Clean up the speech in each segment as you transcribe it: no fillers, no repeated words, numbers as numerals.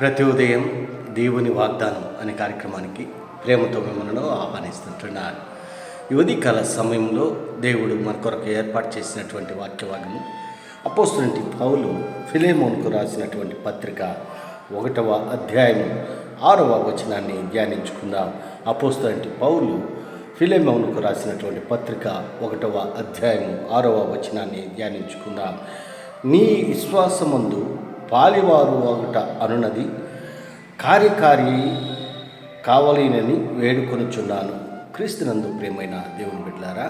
ప్రతి ఉదయం దేవుని వాగ్దానం అనే కార్యక్రమానికి ప్రేమతో మిమ్మల్ని ఆహ్వానిస్తుంటున్నాను. ఈ ఉదయకాల సమయంలో దేవుడు మన కొరకు ఏర్పాటు చేసినటువంటి వాక్యభాగము అపోస్తలుడైన పౌలు ఫిలెమోనుకు రాసినటువంటి పత్రిక 1వ అధ్యాయం 6వ వచనాన్ని ధ్యానించుకుందాం. అపోస్తలుడైన పౌలు ఫిలెమోనుకు రాసినటువంటి పత్రిక 1వ అధ్యాయం 6వ వచనాన్ని ధ్యానించుకుందాం. నీ విశ్వాసమందు పాలివారు ఒకట అనున్నది కార్యకారి కావాలినని వేడుకొనుచున్నాను. క్రీస్తునందు ప్రియమైన దేవుని బిడ్డలారా,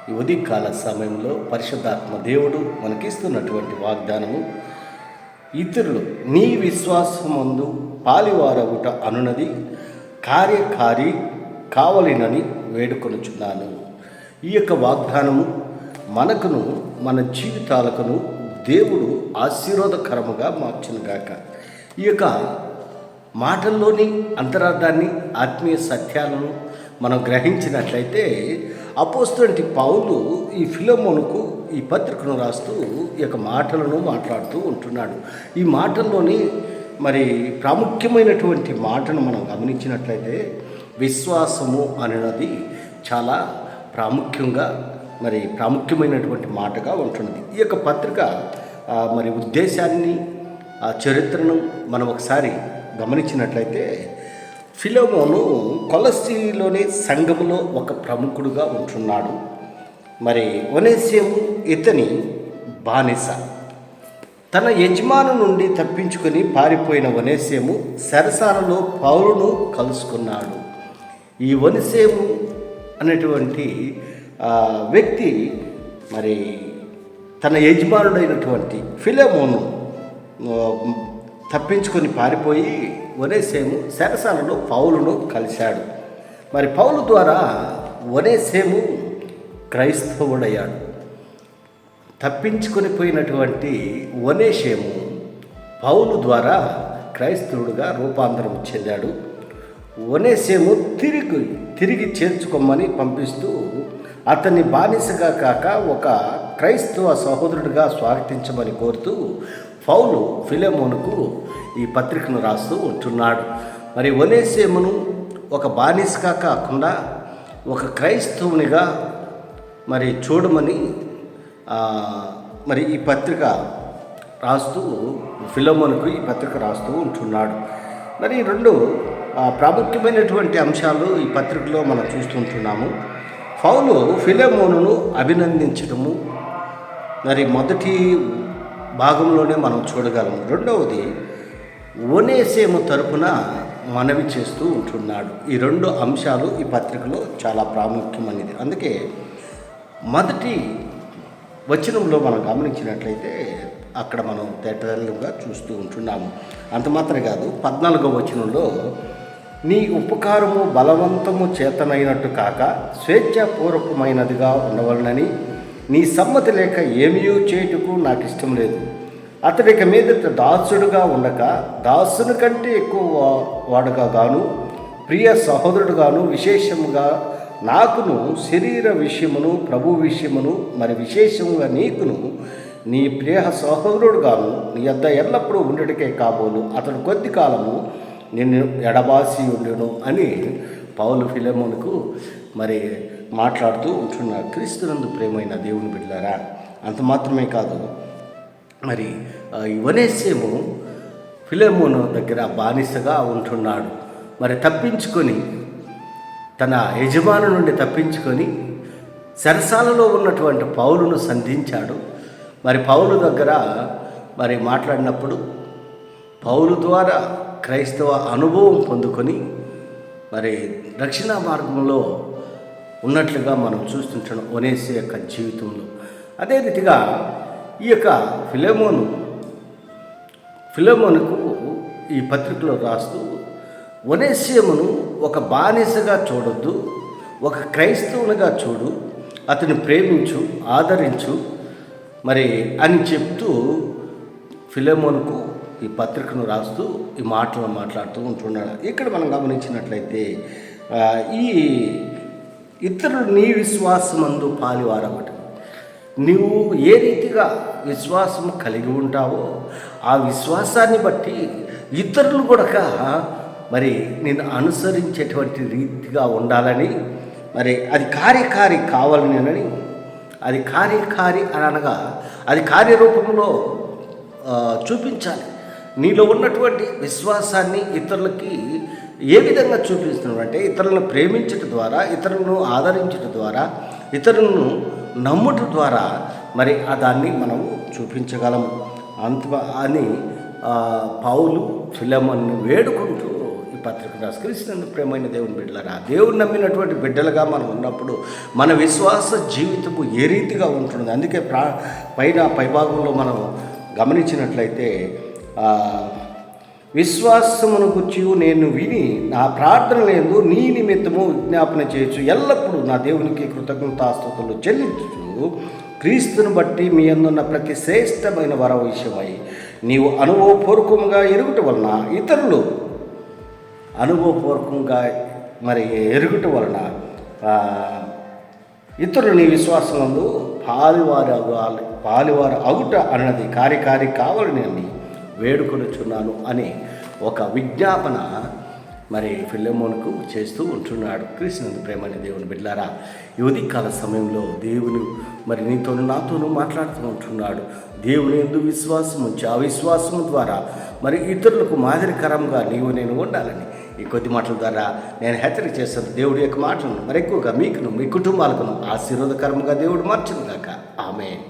ఈ ఉదయకాల సమయంలో పరిశుద్ధాత్మ దేవుడు మనకిస్తున్నటువంటి వాగ్దానము, ఇతరులు నీ విశ్వాసమందు పాలివారొకట అనున్నది కార్యకారి కావాలినని వేడుకొనుచున్నాను. ఈ యొక్క వాగ్దానము మనకును మన జీవితాలకును దేవుడు ఆశీర్వాదకరముగా మార్చునుగాక. ఈ యొక్క మాటల్లోని అంతరార్థాన్ని, ఆత్మీయ సత్యాలను మనం గ్రహించినట్లయితే అపోస్తలుడైన పౌలు ఈ ఫిలెమోనుకు ఈ పత్రికను రాస్తూ ఈ యొక్క మాటలను మాట్లాడుతూ ఉంటున్నాడు. ఈ మాటల్లోని ప్రాముఖ్యమైనటువంటి మాటను మనం గమనించినట్లయితే విశ్వాసము అనేది చాలా ప్రాముఖ్యమైనటువంటి మాటగా ఉంటున్నది. ఈ యొక్క పత్రిక ఉద్దేశాన్ని, చరిత్రను మనం ఒకసారి గమనించినట్లయితే ఫిలెమోను కొలస్సీలోని సంఘములో ఒక ప్రముఖుడుగా ఉంటున్నాడు. ఒనేసిము ఇతని బానిస. తన యజమాను నుండి తప్పించుకొని పారిపోయిన ఒనేసిము సరసాలలో పౌలును కలుసుకున్నాడు. ఈ ఒనేసిము అనేటువంటి వ్యక్తి తన యజమానుడైనటువంటి ఫిలెమోను తప్పించుకొని పారిపోయి ఒనేసిము సరసాలలో పౌలును కలిశాడు. పౌలు ద్వారా ఒనేసిము క్రైస్తవుడయ్యాడు. తప్పించుకొని పోయినటువంటి ఒనేసిము పౌలు ద్వారా క్రైస్తవుడుగా రూపాంతరం చెందాడు. ఒనేసిము తిరిగి చేర్చుకోమని పంపిస్తూ అతన్ని బానిసగా కాక ఒక క్రైస్తవ సహోదరుడిగా స్వాగతించమని కోరుతూ పౌలు ఫిలెమోనుకు ఈ పత్రికను రాస్తూ ఉంటున్నాడు. ఒనేసిమును ఒక బానిసగా కాకుండా ఒక క్రైస్తవునిగా చూడమని ఈ పత్రిక రాస్తూ ఫిలెమోనుకు ఈ పత్రిక రాస్తూ ఉంటున్నాడు. రెండు ప్రాముఖ్యమైనటువంటి అంశాలు ఈ పత్రికలో మనం చూస్తుంటున్నాము. పౌలు ఫిలెమోనును అభినందించడము మొదటి భాగంలోనే మనం చూడగలము. రెండవది ఒనేసిము తరపున మనవి చేస్తూ ఉంటున్నాడు. ఈ రెండు అంశాలు ఈ పత్రికలో చాలా ప్రాముఖ్యమైనది. అందుకే మొదటి వచనంలో మనం గమనించినట్లయితే అక్కడ మనం తేటగా చూస్తూ ఉంటున్నాము. అంత మాత్రమే కాదు, 14వ వచనంలో నీ ఉపకారము బలవంతము చేతనైనట్టు కాక స్వేచ్ఛాపూర్వకమైనదిగా ఉండవలనని నీ సమ్మతి లేక ఏమీ చేయుటకు నాకు ఇష్టం లేదు. అతడిక మీదట దాసుడుగా ఉండక దాసుని కంటే ఎక్కువ వాడుగా గాను ప్రియ సహోదరుడుగాను విశేషముగా నాకును శరీర విషయమును ప్రభు విషయమును విశేషముగా నీకును నీ ప్రియ సహోదరుడుగాను నీ యొద్ద ఎల్లప్పుడూ ఉండటికే కాబోలు అతడు కొద్ది కాలము నిన్ను ఎడబాసి ఉండును అని పౌలు ఫిలెమోనుకు మాట్లాడుతూ ఉంటున్నాడు. క్రీస్తునందు ప్రేమైన దేవుని బిడ్డలారా, అంత మాత్రమే కాదు, ఒనేసిము ఫిలెమోను దగ్గర బానిసగా ఉంటున్నాడు. తప్పించుకొని తన యజమాను నుండి తప్పించుకొని సరసాలలో ఉన్నటువంటి పౌలును సంధించాడు. పౌలు దగ్గర మాట్లాడినప్పుడు పౌలు ద్వారా క్రైస్తవ అనుభవం పొందుకొని రక్షణ మార్గంలో ఉన్నట్లుగా మనం చూస్తుంటాం ఒనేసి యొక్క జీవితంలో. అదే రీతిగా ఈ యొక్క ఫిలెమోనుకు ఈ పత్రికలో రాస్తూ ఒనేసిమును ఒక బానిసగా చూడొద్దు, ఒక క్రైస్తవునిగా చూడు, అతను ప్రేమించు, ఆదరించు అని చెప్తూ ఫిలెమోనుకు ఈ పత్రికను రాస్తూ ఈ మాటలను మాట్లాడుతూ ఉంటున్నాడు. ఇక్కడ మనం గమనించినట్లయితే ఈ ఇతరులు నీ విశ్వాసమందు పాలివారొకటి, నువ్వు ఏ రీతిగా విశ్వాసం కలిగి ఉంటావో ఆ విశ్వాసాన్ని బట్టి ఇతరులు కూడా మరి నేను అనుసరించేటువంటి రీతిగా ఉండాలని, మరి అది కార్యకారి కావాలని అని, అది కార్యకారి అని అనగా అది కార్యరూపంలో చూపించాలి. నీలో ఉన్నటువంటి విశ్వాసాన్ని ఇతరులకి ఏ విధంగా చూపిస్తున్నావు అంటే, ఇతరులను ప్రేమించడం ద్వారా, ఇతరులను ఆదరించడం ద్వారా, ఇతరులను నమ్ముట ద్వారా మరి దాన్ని మనం చూపించగలము అని పౌలు ఫిలెమోనును వేడుకుంటూ ఈ పత్రిక రాసుకరిస్తున్నందుకు ప్రేమైన దేవుని బిడ్డలారా, దేవుని నమ్మినటువంటి బిడ్డలుగా మనం ఉన్నప్పుడు మన విశ్వాస జీవితము ఏ రీతిగా ఉంటుంది. అందుకే పైభాగంలో మనం గమనించినట్లయితే విశ్వాసమును గుర్చి నేను విని నా ప్రార్థన లేదు నీ నిమిత్తము విజ్ఞాపన చేయొచ్చు, ఎల్లప్పుడూ నా దేవునికి కృతజ్ఞతాస్తుతులు చెల్లించు, క్రీస్తుని బట్టి మీ అందున్న ప్రతి శ్రేష్టమైన వర విషయమై నీవు అనుభవపూర్వకంగా ఎరుగుట వలన ఇతరులు అనుభవపూర్వకంగా మరి ఎరుగుట వలన ఇతరులు నీ విశ్వాసంలో పాలివారు అగుట అన్నది కార్యకారి కావాలని అని వేడుకొనుచున్నాను అని ఒక విజ్ఞాపన మరి ఫిలెమోనుకు చేస్తూ ఉంటున్నాడు. క్రీస్తునందు ప్రేమని దేవుని బిడ్డలారా, ఈ ఉదయకాల సమయంలో దేవుని మరి నీతోను నాతోనూ మాట్లాడుతూ ఉంటున్నాడు. దేవుని యందు విశ్వాసం ఉంచి ఆ విశ్వాసం ద్వారా మరి ఇతరులకు మాదిరికరంగా నేను ఉండాలని ఈ కొద్ది మాటల ద్వారా నేను హెచ్చరిక చేస్తాను. దేవుడి యొక్క మాటలను మరి ఎక్కువగా మీకును మీ కుటుంబాలకును ఆశీర్వాదకరంగా దేవుడు మార్చును గాక. ఆమేన్.